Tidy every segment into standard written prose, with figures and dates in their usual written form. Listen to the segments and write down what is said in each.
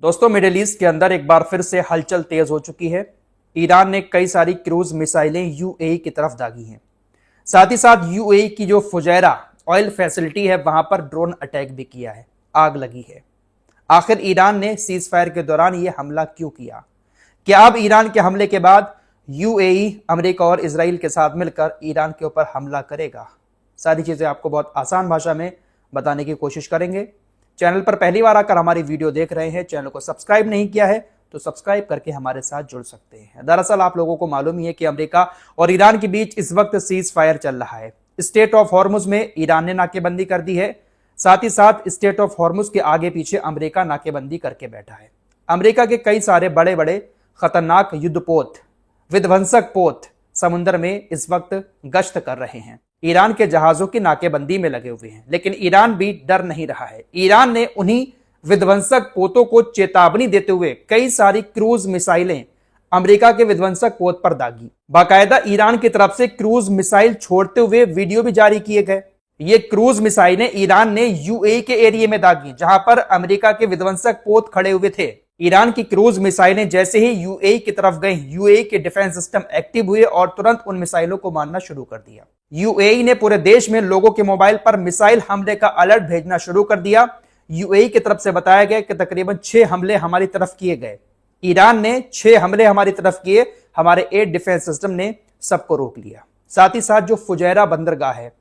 दोस्तों, middle east के अंदर एक बार फिर से हलचल तेज हो चुकी है। ईरान ने कई सारी क्रूज मिसाइलें यूएई की तरफ दागी हैं। साथ ही साथ यूएई की जो फुजैरा ऑयल फैसिलिटी है वहां पर ड्रोन अटैक भी किया है, आग लगी है। आखिर ईरान ने सीज फायर के दौरान यह हमला क्यों किया? क्या अब ईरान के हमले के बाद यूएई अमेरिका और इजराइल के साथ मिलकर ईरान के ऊपर हमला करेगा? सारी चीजें आपको बहुत आसान भाषा में बताने की कोशिश करेंगे। चैनल पर पहली बार आकर हमारी वीडियो देख रहे हैं, चैनल को सब्सक्राइब नहीं किया है तो सब्सक्राइब करके हमारे साथ जुड़ सकते हैं। दरअसल आप लोगों को मालूम ही है कि अमेरिका और ईरान के बीच इस वक्त सीज फायर चल रहा है। स्टेट ऑफ हॉर्मुज में ईरान ने नाकेबंदी कर दी है, साथ ही साथ स्टेट ऑफ हॉर्मुज के आगे पीछे अमेरिका नाकेबंदी करके बैठा है। अमेरिका के कई सारे बड़े बड़े खतरनाक युद्धपोत, विध्वंसक पोत समुद्र में इस वक्त गश्त कर रहे हैं। ईरान के जहाजों की नाकेबंदी में लगे हुए हैं, लेकिन ईरान भी डर नहीं रहा है। ईरान ने उन्हीं विध्वंसक पोतों को चेतावनी देते हुए कई सारी क्रूज मिसाइलें अमेरिका के विध्वंसक पोत पर दागी। बाकायदा ईरान की तरफ से क्रूज मिसाइल छोड़ते हुए वीडियो भी जारी किए गए। ये क्रूज मिसाइलें ईरान ने यूएई के एरिया में दागी, जहां पर अमेरिका के विध्वंसक पोत खड़े हुए थे। ईरान की क्रूज मिसाइलें जैसे ही यूएई की तरफ गई, यूएई के डिफेंस सिस्टम एक्टिव हुए और तुरंत उन मिसाइलों को मारना शुरू कर दिया। यूएई ने पूरे देश में लोगों के मोबाइल पर मिसाइल हमले का अलर्ट भेजना शुरू कर दिया। यूएई की तरफ से बताया गया कि तकरीबन 6 हमले हमारी तरफ किए गए। ईरान ने 6 हमले हमारी तरफ किए, हमारे एयर डिफेंस सिस्टम ने सबको रोक लिया। साथ ही साथ जो फुजैरा बंदरगाह है,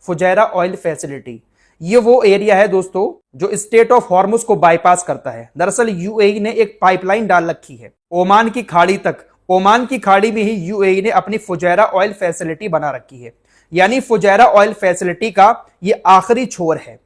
फुजैरा ऑयल फैसिलिटी, ये वो एरिया है दोस्तों जो स्टेट ऑफ हॉर्मुज को बाईपास करता है। दरअसल यूएई ने एक पाइपलाइन डाल रखी है ओमान की खाड़ी तक। ओमान की खाड़ी में ही यूएई ने अपनी फुजैरा ऑयल फैसिलिटी बना रखी है। यानी फुजैरा ऑयल फैसिलिटी का ये आखिरी छोर है।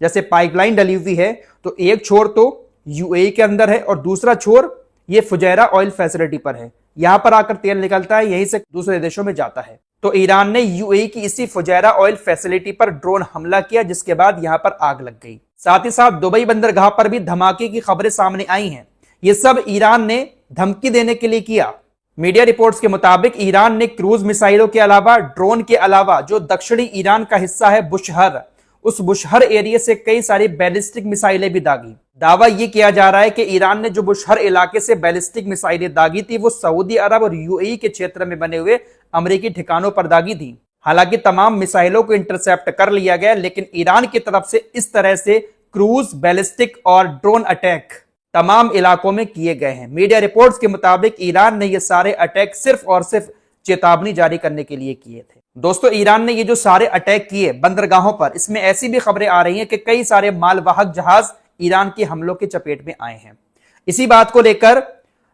जैसे पाइपलाइन डली हुई है तो एक छोर तो यूएई के अंदर है और दूसरा छोर ये फुजैरा ऑयल फैसिलिटी पर है। यहां पर आकर तेल निकलता है, यहीं से दूसरे देशों में जाता है। तो ईरान ने यूएई की इसी फुजैरा ऑयल फैसिलिटी पर ड्रोन हमला किया, जिसके बाद यहां पर आग लग गई। साथ ही साथ दुबई बंदरगाह पर भी धमाके की खबरें सामने आई हैं। ये सब ईरान ने धमकी देने के लिए किया। मीडिया रिपोर्ट्स के मुताबिक ईरान ने क्रूज मिसाइलों के अलावा, ड्रोन के अलावा, जो दक्षिणी ईरान का हिस्सा है बुशहर, उस बुशहर एरिया से कई सारी बैलिस्टिक मिसाइलें भी दागी। दावा यह किया जा रहा है कि ईरान ने जो बुशहर इलाके से बैलिस्टिक मिसाइलें दागी थी वो सऊदी अरब और यूएई के क्षेत्र में बने हुए अमेरिकी ठिकानों पर दागी थी। हालांकि तमाम मिसाइलों को इंटरसेप्ट कर लिया गया, लेकिन ईरान की तरफ से इस तरह से क्रूज, बैलिस्टिक और ड्रोन अटैक तमाम इलाकों में किए गए हैं। मीडिया रिपोर्ट्स के मुताबिक ईरान ने ये सारे अटैक सिर्फ और सिर्फ चेतावनी जारी करने के लिए किए थे। दोस्तों, ईरान ने ये जो सारे अटैक किए बंदरगाहों पर, इसमें ऐसी भी खबरें आ रही हैं कि कई सारे मालवाहक जहाज ईरान के हमलों के चपेट में आए हैं। इसी बात को लेकर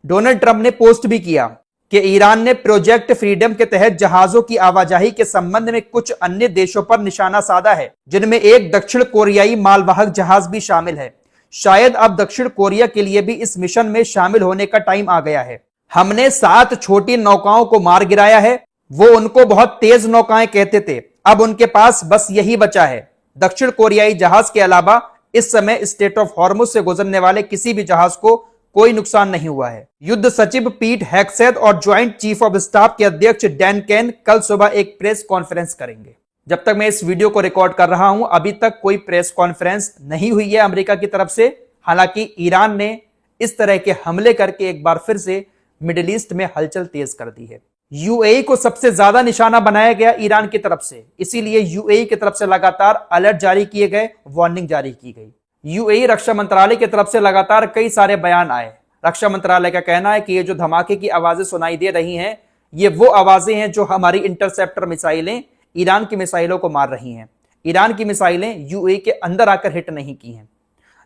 डोनाल्ड ट्रंप ने पोस्ट भी किया कि ईरान ने प्रोजेक्ट फ्रीडम के तहत जहाजों की आवाजाही के संबंध में कुछ अन्य देशों पर निशाना साधा है, जिनमें एक दक्षिण कोरियाई मालवाहक जहाज भी शामिल है। शायद अब दक्षिण कोरिया के लिए भी इस मिशन में शामिल होने का टाइम आ गया है। हमने 7 छोटी नौकाओं को मार गिराया है। वो उनको बहुत तेज नौकाएं कहते थे, अब उनके पास बस यही बचा है। दक्षिण कोरियाई जहाज के अलावा इस समय स्टेट ऑफ हॉर्मुज से गुजरने वाले किसी भी जहाज को कोई नुकसान नहीं हुआ है। युद्ध सचिव पीट हेग्सेथ और ज्वाइंट चीफ ऑफ स्टाफ के अध्यक्ष डैन केन कल सुबह एक प्रेस कॉन्फ्रेंस करेंगे। जब तक मैं इस वीडियो को रिकॉर्ड कर रहा हूं, अभी तक कोई प्रेस कॉन्फ्रेंस नहीं हुई है अमेरिका की तरफ से। हालांकि ईरान ने इस तरह के हमले करके एक बार फिर से मिडिल ईस्ट में हलचल तेज कर दी है। यूएई को सबसे ज्यादा निशाना बनाया गया ईरान की तरफ से, इसीलिए यूएई की तरफ से लगातार अलर्ट जारी किए गए, वार्निंग जारी की गई। यूएई रक्षा मंत्रालय की तरफ से लगातार कई सारे बयान आए। रक्षा मंत्रालय का कहना है कि ये जो धमाके की आवाजें सुनाई दे रही हैं, ये वो आवाजें हैं जो हमारी इंटरसेप्टर मिसाइलें ईरान की मिसाइलों को मार रही हैं। ईरान की मिसाइलें यूएई के अंदर आकर हिट नहीं की हैं,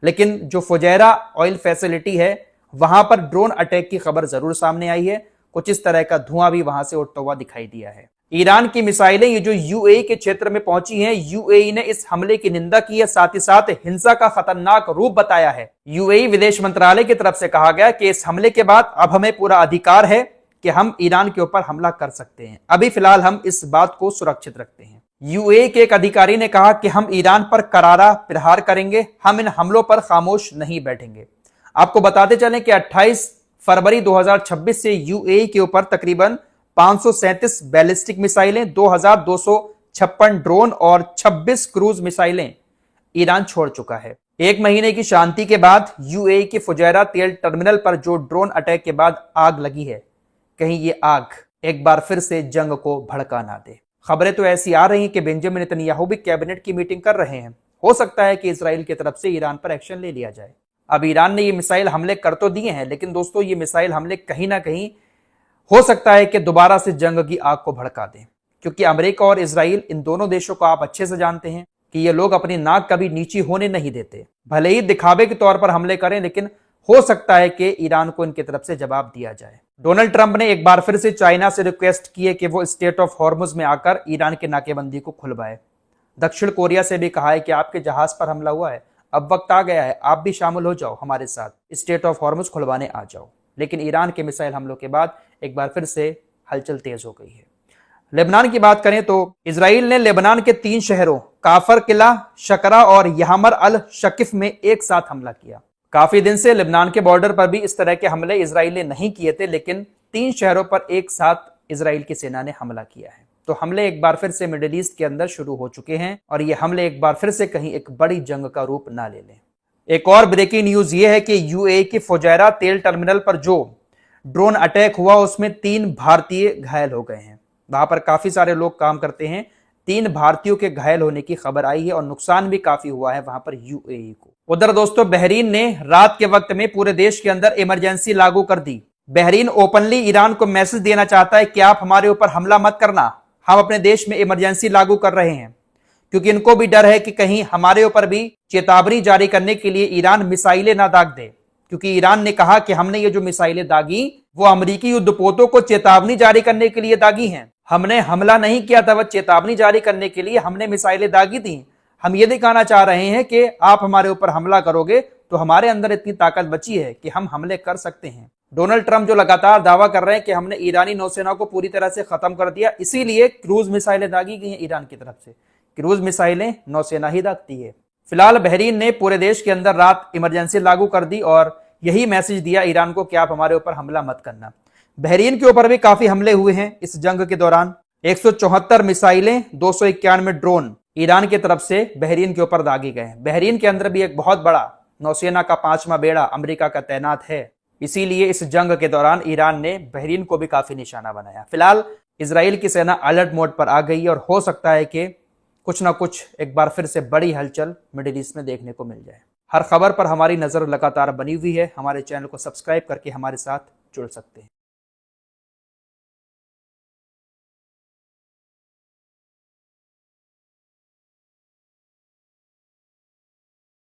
लेकिन जो फुजैरा ऑयल फैसिलिटी है वहां पर ड्रोन अटैक की खबर जरूर सामने आई है। कुछ इस तरह का धुआं भी वहां से उठता हुआ दिखाई दिया है। ईरान की मिसाइलें ये जो यूएई के क्षेत्र में पहुंची हैं, यूएई ने इस हमले की निंदा की है, साथ ही साथ हिंसा का खतरनाक रूप बताया है। यूएई विदेश मंत्रालय की तरफ से कहा गया कि इस हमले के बाद अब हमें पूरा अधिकार है कि हम ईरान के ऊपर हमला कर सकते हैं। अभी फिलहाल हम इस बात को सुरक्षित रखते हैं। यूएई के एक अधिकारी ने कहा कि हम ईरान पर करारा प्रहार करेंगे, हम इन हमलों पर खामोश नहीं बैठेंगे। आपको बताते चलें कि 28 फरवरी 2026 से यूएई के ऊपर तकरीबन 537 बैलिस्टिक मिसाइलें, 2256 ड्रोन और 26 क्रूज मिसाइलें ईरान छोड़ चुका है। एक महीने की शांति के बाद यूएई के फुजैरा तेल टर्मिनल पर जो ड्रोन अटैक के बाद आग लगी है, कहीं ये आग एक बार फिर से जंग को भड़का ना दे। खबरें तो ऐसी आ रही हैं कि बेंजामिन नेतन्याहू भी कैबिनेट की मीटिंग कर रहे हैं। हो सकता है कि इजराइल की तरफ से ईरान पर एक्शन ले लिया जाए। अब ईरान ने ये मिसाइल हमले कर तो दिए हैं, लेकिन दोस्तों ये मिसाइल हमले कहीं ना कहीं हो सकता है कि दोबारा से जंग की आग को भड़का दें, क्योंकि अमेरिका और इजराइल, इन दोनों देशों को आप अच्छे से जानते हैं कि ये लोग अपनी नाक कभी नीची होने नहीं देते। भले ही दिखावे के तौर पर हमले करें, लेकिन हो सकता है कि ईरान को इनकी तरफ से जवाब दिया जाए। डोनाल्ड ट्रंप ने एक बार फिर से चाइना से रिक्वेस्ट की है कि वो स्टेट ऑफ हॉर्मुज में आकर ईरान की नाकेबंदी को खुलवाए। दक्षिण कोरिया से भी कहा है कि आपके जहाज पर हमला हुआ है, अब वक्त आ गया है, आप भी शामिल हो जाओ, हमारे साथ स्टेट ऑफ हॉर्मुज खुलवाने आ जाओ। लेकिन ईरान के मिसाइल हमलों के बाद एक बार फिर से हलचल तेज हो गई है। लेबनान की बात करें तो इजराइल ने लेबनान के 3 शहरों काफर किला, शकरा और यहमर अल शकीफ में एक साथ हमला किया। काफी दिन से लेबनान के बॉर्डर पर भी इस तरह के हमले इजराइल ने नहीं किए थे, लेकिन 3 शहरों पर एक साथ इजराइल की सेना ने हमला किया है। तो हमले एक बार फिर से मिडिल ईस्ट के अंदर शुरू हो चुके हैं और ये हमले एक बार फिर से कहीं एक बड़ी जंग का रूप ना ले लें। एक और ब्रेकिंग न्यूज ये है कि यूएई के फुजैरा तेल टर्मिनल पर जो ड्रोन अटैक हुआ उसमें 3 भारतीय घायल हो गए हैं। वहां पर काफी सारे लोग काम करते हैं। 3 भारतीयों के घायल होने की खबर आई है और नुकसान भी काफी हुआ है वहां पर यूएई को। उधर दोस्तों बहरीन ने रात के वक्त में पूरे देश के अंदर इमरजेंसी लागू कर दी। बहरीन ओपनली ईरान को मैसेज देना चाहता है कि आप हमारे ऊपर हमला मत करना, हम अपने देश में इमरजेंसी लागू कर रहे हैं, क्योंकि इनको भी डर है कि कहीं हमारे ऊपर भी चेतावनी जारी करने के लिए ईरान मिसाइलें ना दाग दे। क्योंकि ईरान ने कहा कि हमने ये जो मिसाइलें दागी वो अमेरिकी युद्धपोतों को चेतावनी जारी करने के लिए दागी हैं, हमने हमला नहीं किया था, वह चेतावनी जारी करने के लिए हमने मिसाइलें दागी थी। हम ये दिखाना चाह रहे हैं कि आप हमारे ऊपर हमला करोगे तो हमारे अंदर इतनी ताकत बची है कि हम हमले कर सकते हैं। डोनाल्ड ट्रंप जो लगातार दावा कर रहे हैं कि हमने ईरानी नौसेना को पूरी तरह से खत्म कर दिया, इसीलिए क्रूज मिसाइलें दागी गई हैं ईरान की तरफ से। क्रूज मिसाइलें नौसेना ही दागती है। फिलहाल बहरीन ने पूरे देश के अंदर रात इमरजेंसी लागू कर दी और यही मैसेज दिया ईरान को कि आप हमारे ऊपर हमला मत करना। बहरीन के ऊपर भी काफी हमले हुए हैं इस जंग के दौरान। 174 मिसाइलें, 291 ड्रोन ईरान की तरफ से बहरीन के ऊपर दागे गए हैं। बहरीन के अंदर भी एक बहुत बड़ा नौसेना का 5वां बेड़ा अमेरिका का तैनात है, इसीलिए इस जंग के दौरान ईरान ने बहरीन को भी काफी निशाना बनाया। फिलहाल इजराइल की सेना अलर्ट मोड पर आ गई और हो सकता है कि कुछ ना कुछ एक बार फिर से बड़ी हलचल मिडिल ईस्ट में देखने को मिल जाए। हर खबर पर हमारी नजर लगातार बनी हुई है। हमारे चैनल को सब्सक्राइब करके हमारे साथ जुड़ सकते हैं।